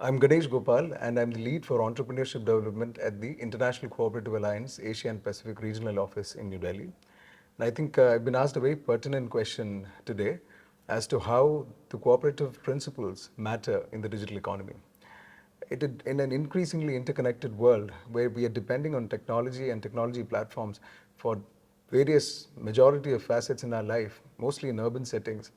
I'm Ganesh Gopal, and I'm the lead for entrepreneurship development at the International Cooperative Alliance Asia and Pacific Regional Office in New Delhi. And I think I've been asked a very pertinent question today as to how the cooperative principles matter in the digital economy. In an increasingly interconnected world where we are depending on technology and technology platforms for various majority of facets in our life, mostly in urban settings,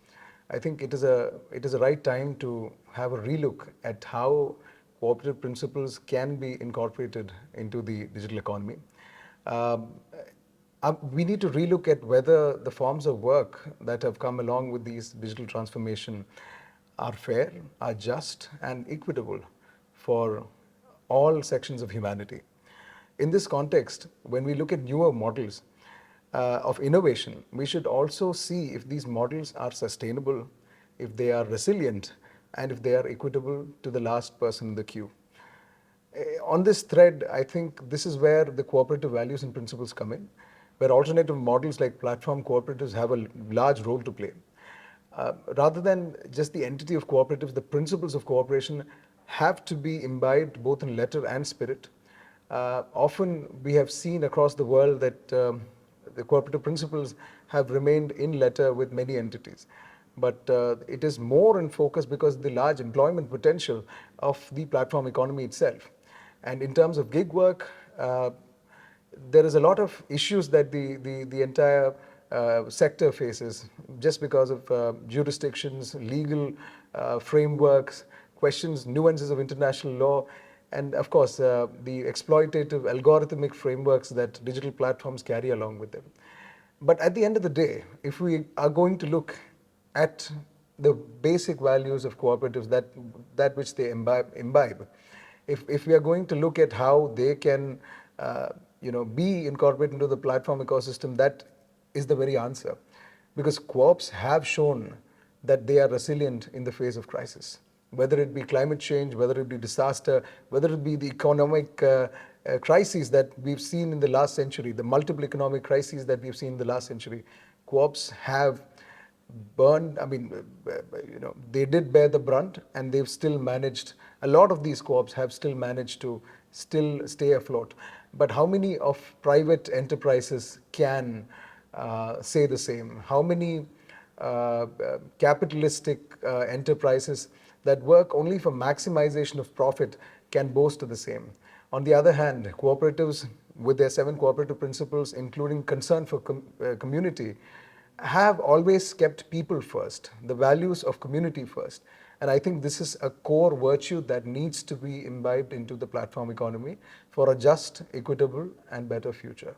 I think it is a right time to have a relook at how cooperative principles can be incorporated into the digital economy. Um, we need to relook at whether the forms of work that have come along with these digital transformation are fair, are just, and equitable for all sections of humanity. In this context, when we look at newer models of innovation, we should also see if these models are sustainable, if they are resilient, and if they are equitable to the last person in the queue. On this thread, I think this is where the cooperative values and principles come in, where alternative models like platform cooperatives have a large role to play. Rather than just the entity of cooperatives, the principles of cooperation have to be imbibed both in letter and spirit. Often we have seen across the world that the cooperative principles have remained in letter with many entities. But it is more in focus because of the large employment potential of the platform economy itself. And in terms of gig work, there is a lot of issues that the entire sector faces just because of jurisdictions, legal frameworks, questions, nuances of international law, and of course, the exploitative algorithmic frameworks that digital platforms carry along with them. But at the end of the day, if we are going to look at the basic values of cooperatives, that which they imbibe, if we are going to look at how they can be incorporated into the platform ecosystem, that is the very answer. Because co-ops have shown that they are resilient in the face of crisis. Whether it be climate change, whether it be disaster, whether it be the economic crises that we've seen in the last century, the multiple economic crises that we've seen in the last century, co-ops have burned, they did bear the brunt, and they've still managed, a lot of these co-ops have still managed to still stay afloat. But how many of private enterprises can say the same? How many capitalistic enterprises that work only for maximization of profit can boast the same? On the other hand, cooperatives with their 7 cooperative principles, including concern for community, have always kept people first, the values of community first. And I think this is a core virtue that needs to be imbibed into the platform economy for a just, equitable, and better future.